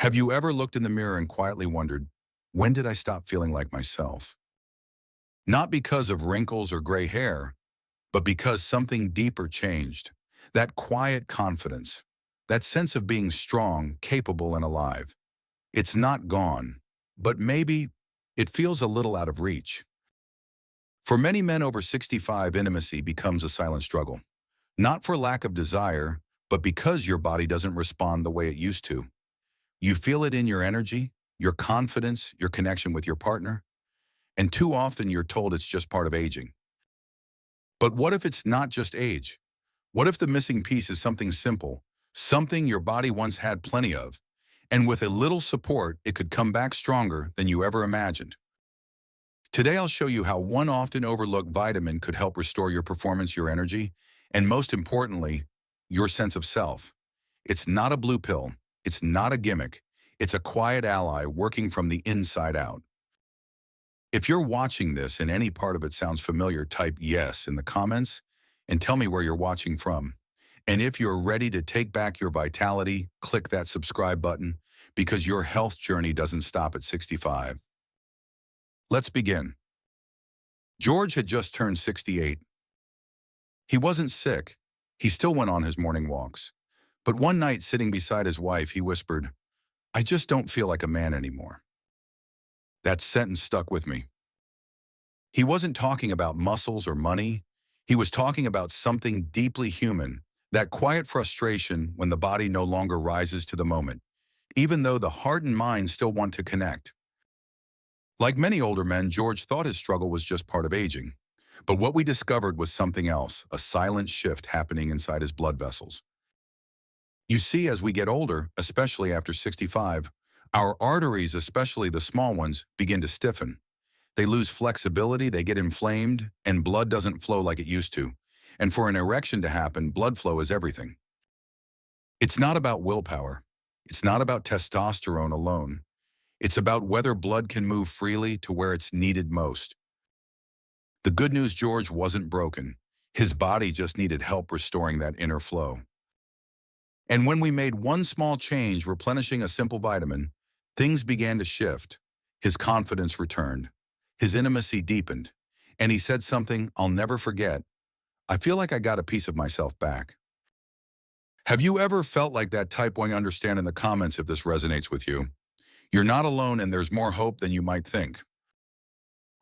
Have you ever looked in the mirror and quietly wondered, when did I stop feeling like myself? Not because of wrinkles or gray hair, but because something deeper changed. That quiet confidence, that sense of being strong, capable, and alive. It's not gone, but maybe it feels a little out of reach. For many men over 65, intimacy becomes a silent struggle. Not for lack of desire, but because your body doesn't respond the way it used to. You feel it in your energy, your confidence, your connection with your partner, and too often you're told it's just part of aging. But what if it's not just age? What if the missing piece is something simple, something your body once had plenty of, and with a little support, it could come back stronger than you ever imagined? Today, I'll show you how one often overlooked vitamin could help restore your performance, your energy, and most importantly, your sense of self. It's not a blue pill. It's not a gimmick. It's a quiet ally working from the inside out. If you're watching this and any part of it sounds familiar, type yes in the comments and tell me where you're watching from. And if you're ready to take back your vitality, click that subscribe button because your health journey doesn't stop at 65. Let's begin. George had just turned 68. He wasn't sick. He still went on his morning walks. But one night, sitting beside his wife, he whispered, "I just don't feel like a man anymore." That sentence stuck with me. He wasn't talking about muscles or money. He was talking about something deeply human, that quiet frustration when the body no longer rises to the moment, even though the heart and mind still want to connect. Like many older men, George thought his struggle was just part of aging. But what we discovered was something else, a silent shift happening inside his blood vessels. You see, as we get older, especially after 65, our arteries, especially the small ones, begin to stiffen. They lose flexibility, they get inflamed, and blood doesn't flow like it used to. And for an erection to happen, blood flow is everything. It's not about willpower. It's not about testosterone alone. It's about whether blood can move freely to where it's needed most. The good news, George wasn't broken. His body just needed help restoring that inner flow. And when we made one small change, replenishing a simple vitamin, things began to shift. His confidence returned. His intimacy deepened. And he said something I'll never forget. "I feel like I got a piece of myself back." Have you ever felt like that? Type 1 understand in the comments if this resonates with you. You're not alone and there's more hope than you might think.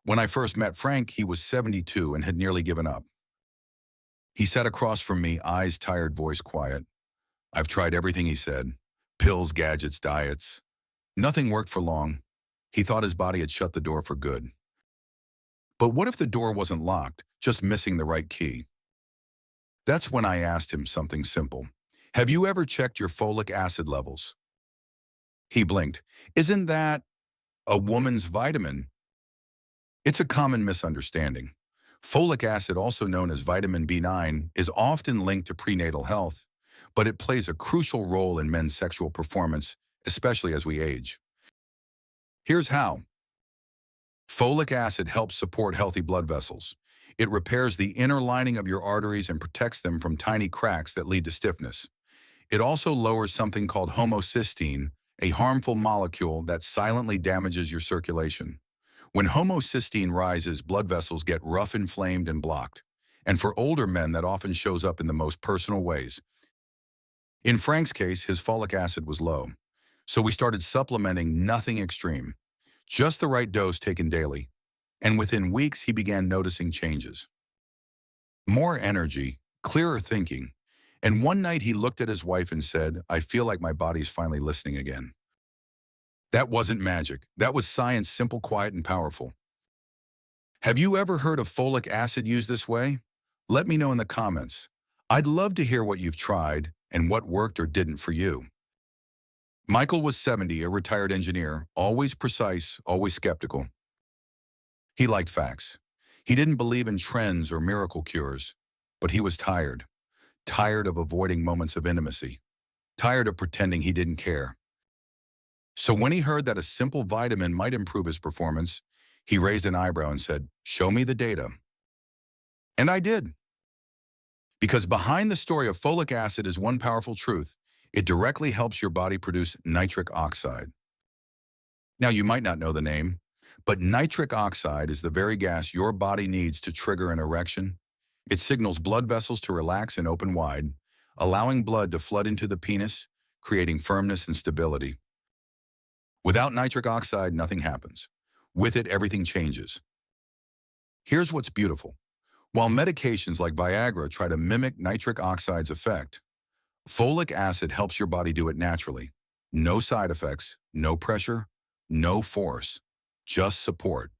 When I first met Frank, he was 72 and had nearly given up. He sat across from me, eyes tired, voice quiet. "I've tried everything," he said. "Pills, gadgets, diets. Nothing worked for long." He thought his body had shut the door for good. But what if the door wasn't locked, just missing the right key? That's when I asked him something simple. "Have you ever checked your folic acid levels?" He blinked. "Isn't that a woman's vitamin?" It's a common misunderstanding. Folic acid, also known as vitamin B9, is often linked to prenatal health, but it plays a crucial role in men's sexual performance, especially as we age. Here's how. Folic acid helps support healthy blood vessels. It repairs the inner lining of your arteries and protects them from tiny cracks that lead to stiffness. It also lowers something called homocysteine, a harmful molecule that silently damages your circulation. When homocysteine rises, blood vessels get rough, inflamed, and blocked. And for older men, that often shows up in the most personal ways. In Frank's case, his folic acid was low. So we started supplementing, nothing extreme. Just the right dose taken daily. And within weeks, he began noticing changes. More energy, clearer thinking. And one night he looked at his wife and said, "I feel like my body's finally listening again." That wasn't magic. That was science, simple, quiet, and powerful. Have you ever heard of folic acid used this way? Let me know in the comments. I'd love to hear what you've tried and what worked or didn't for you. Michael was 70, a retired engineer, always precise, always skeptical. He liked facts. He didn't believe in trends or miracle cures, but he was tired. Tired of avoiding moments of intimacy. Tired of pretending he didn't care. So when he heard that a simple vitamin might improve his performance, he raised an eyebrow and said, "Show me the data." And I did. Because behind the story of folic acid is one powerful truth. It directly helps your body produce nitric oxide. Now, you might not know the name, but nitric oxide is the very gas your body needs to trigger an erection. It signals blood vessels to relax and open wide, allowing blood to flood into the penis, creating firmness and stability. Without nitric oxide, nothing happens. With it, everything changes. Here's what's beautiful. While medications like Viagra try to mimic nitric oxide's effect, folic acid helps your body do it naturally. No side effects, no pressure, no force, just support.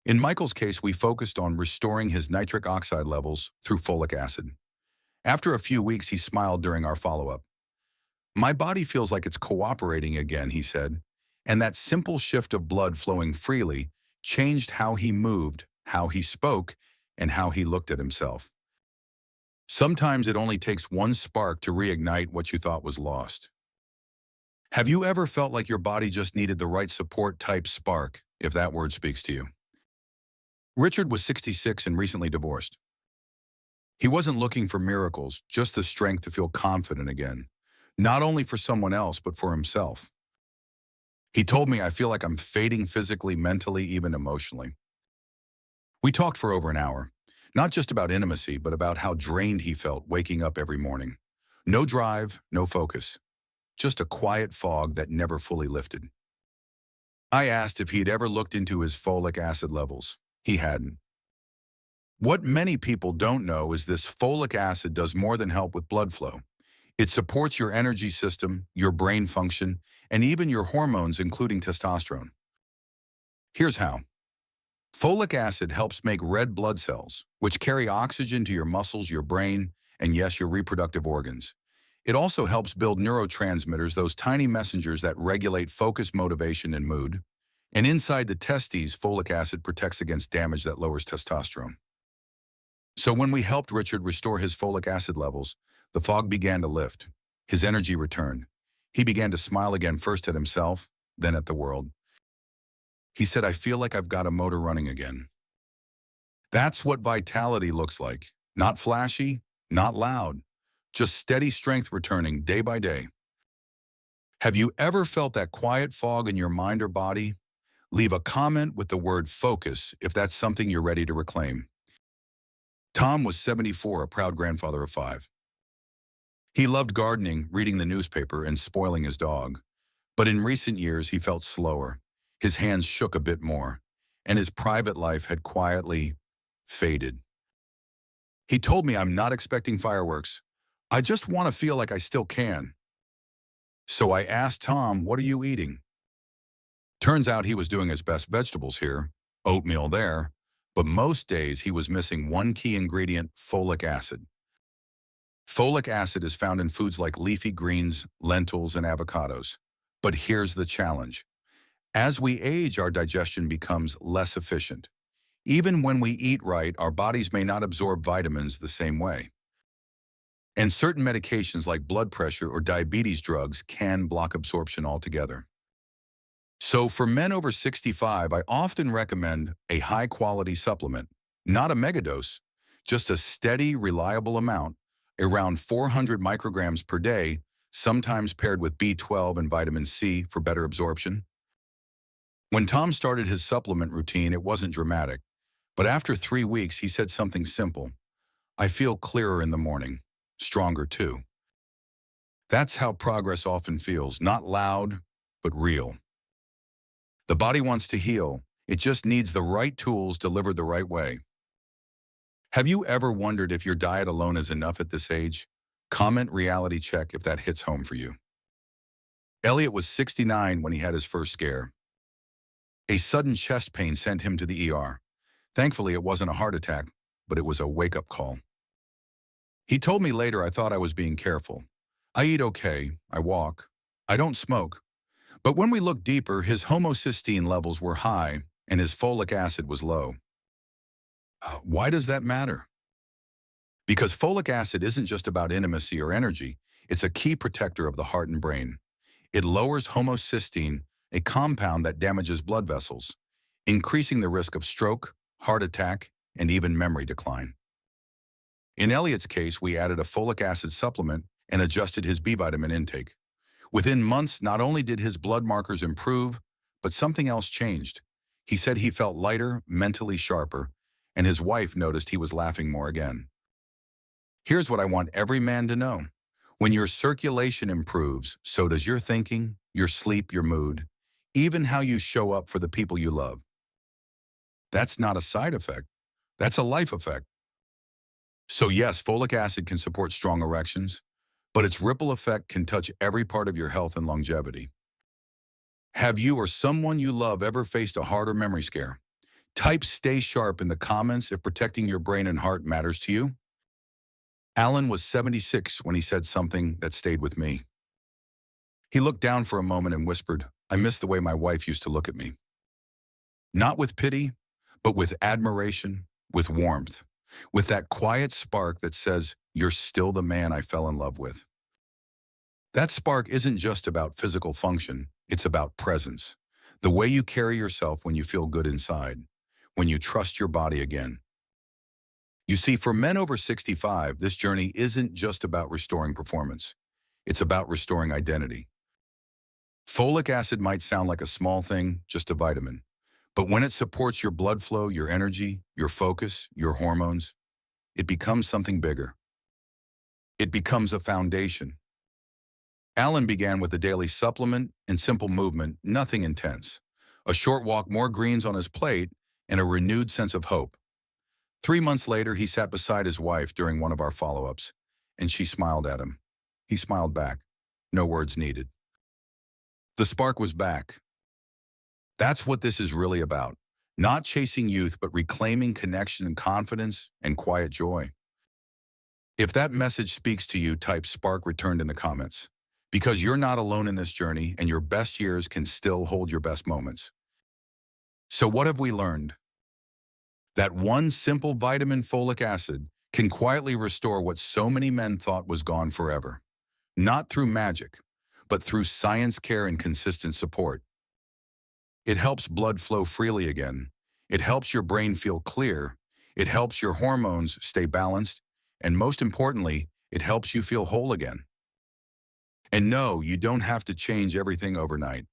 In Michael's case, we focused on restoring his nitric oxide levels through folic acid. After a few weeks, he smiled during our follow-up. "My body feels like it's cooperating again," he said, and that simple shift of blood flowing freely changed how he moved, how he spoke, and how he looked at himself. Sometimes it only takes one spark to reignite what you thought was lost. Have you ever felt like your body just needed the right support type spark, if that word speaks to you? Richard was 66 and recently divorced. He wasn't looking for miracles, just the strength to feel confident again, not only for someone else, but for himself. He told me, "I feel like I'm fading physically, mentally, even emotionally." We talked for over an hour, not just about intimacy, but about how drained he felt waking up every morning. No drive, no focus, just a quiet fog that never fully lifted. I asked if he'd ever looked into his folic acid levels. He hadn't. What many people don't know is this folic acid does more than help with blood flow. It supports your energy system, your brain function, and even your hormones, including testosterone. Here's how. Folic acid helps make red blood cells, which carry oxygen to your muscles, your brain, and yes, your reproductive organs. It also helps build neurotransmitters, those tiny messengers that regulate focus, motivation, and mood. And inside the testes, folic acid protects against damage that lowers testosterone. So when we helped Richard restore his folic acid levels, the fog began to lift. His energy returned. He began to smile again, first at himself, then at the world. He said, "I feel like I've got a motor running again." That's what vitality looks like. Not flashy, not loud, just steady strength returning day by day. Have you ever felt that quiet fog in your mind or body? Leave a comment with the word focus if that's something you're ready to reclaim. Tom was 74, a proud grandfather of 5. He loved gardening, reading the newspaper, and spoiling his dog. But in recent years, he felt slower. His hands shook a bit more, and his private life had quietly faded. He told me, "I'm not expecting fireworks. I just want to feel like I still can." So I asked Tom, "What are you eating?" Turns out he was doing his best: vegetables here, oatmeal there, but most days he was missing one key ingredient: folic acid. Folic acid is found in foods like leafy greens, lentils, and avocados. But here's the challenge. As we age, our digestion becomes less efficient. Even when we eat right, our bodies may not absorb vitamins the same way. And certain medications like blood pressure or diabetes drugs can block absorption altogether. So for men over 65, I often recommend a high-quality supplement, not a megadose, just a steady, reliable amount, around 400 micrograms per day, sometimes paired with B12 and vitamin C for better absorption. When Tom started his supplement routine, it wasn't dramatic, but after 3 weeks, he said something simple: "I feel clearer in the morning, stronger too." That's how progress often feels, not loud, but real. The body wants to heal. It just needs the right tools delivered the right way. Have you ever wondered if your diet alone is enough at this age? Comment reality check if that hits home for you. Elliot was 69 when he had his first scare. A sudden chest pain sent him to the ER. Thankfully, it wasn't a heart attack, but it was a wake-up call. He told me later, "I thought I was being careful. I eat okay, I walk, I don't smoke." But when we looked deeper, his homocysteine levels were high and his folic acid was low. Why does that matter? Because folic acid isn't just about intimacy or energy, it's a key protector of the heart and brain. It lowers homocysteine, a compound that damages blood vessels, increasing the risk of stroke, heart attack, and even memory decline. In Elliot's case, we added a folic acid supplement, and adjusted his B vitamin intake. Within months, not only did his blood markers improve, but something else changed. He said he felt lighter, mentally sharper, and his wife noticed he was laughing more again. Here's what I want every man to know. When your circulation improves, so does your thinking, your sleep, your mood, even how you show up for the people you love. That's not a side effect. That's a life effect. So yes, folic acid can support strong erections, but its ripple effect can touch every part of your health and longevity. Have you or someone you love ever faced a heart or memory scare? Type "stay sharp" in the comments if protecting your brain and heart matters to you. Alan was 76 when he said something that stayed with me. He looked down for a moment and whispered, "I miss the way my wife used to look at me." Not with pity, but with admiration, with warmth, with that quiet spark that says, "You're still the man I fell in love with." That spark isn't just about physical function, it's about presence. The way you carry yourself when you feel good inside, when you trust your body again. You see, for men over 65, this journey isn't just about restoring performance. It's about restoring identity. Folic acid might sound like a small thing, just a vitamin. But when it supports your blood flow, your energy, your focus, your hormones, it becomes something bigger. It becomes a foundation. Alan began with a daily supplement and simple movement, nothing intense. A short walk, more greens on his plate, and a renewed sense of hope. 3 months later, he sat beside his wife during one of our follow-ups, and she smiled at him. He smiled back. No words needed. The spark was back. That's what this is really about. Not chasing youth, but reclaiming connection and confidence and quiet joy. If that message speaks to you, type "spark returned" in the comments. Because you're not alone in this journey, and your best years can still hold your best moments. So what have we learned? That one simple vitamin, folic acid, can quietly restore what so many men thought was gone forever. Not through magic, but through science, care, and consistent support. It helps blood flow freely again. It helps your brain feel clear. It helps your hormones stay balanced. And most importantly, it helps you feel whole again. And no, you don't have to change everything overnight.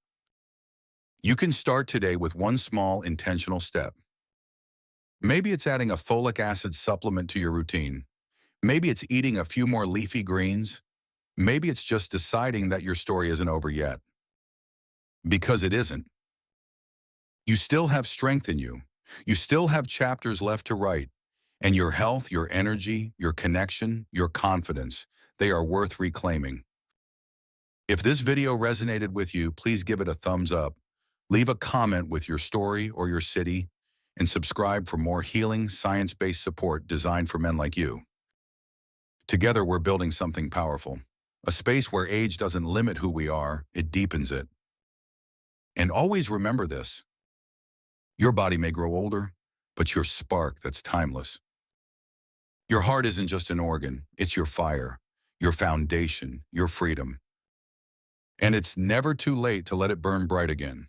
You can start today with one small, intentional step. Maybe it's adding a folic acid supplement to your routine. Maybe it's eating a few more leafy greens. Maybe it's just deciding that your story isn't over yet. Because it isn't. You still have strength in you. You still have chapters left to write. And your health, your energy, your connection, your confidence, they are worth reclaiming. If this video resonated with you, please give it a thumbs up. Leave a comment with your story or your city, and subscribe for more healing, science-based support designed for men like you. Together, we're building something powerful. A space where age doesn't limit who we are, it deepens it. And always remember this. Your body may grow older, but your spark, that's timeless. Your heart isn't just an organ, it's your fire, your foundation, your freedom. And it's never too late to let it burn bright again.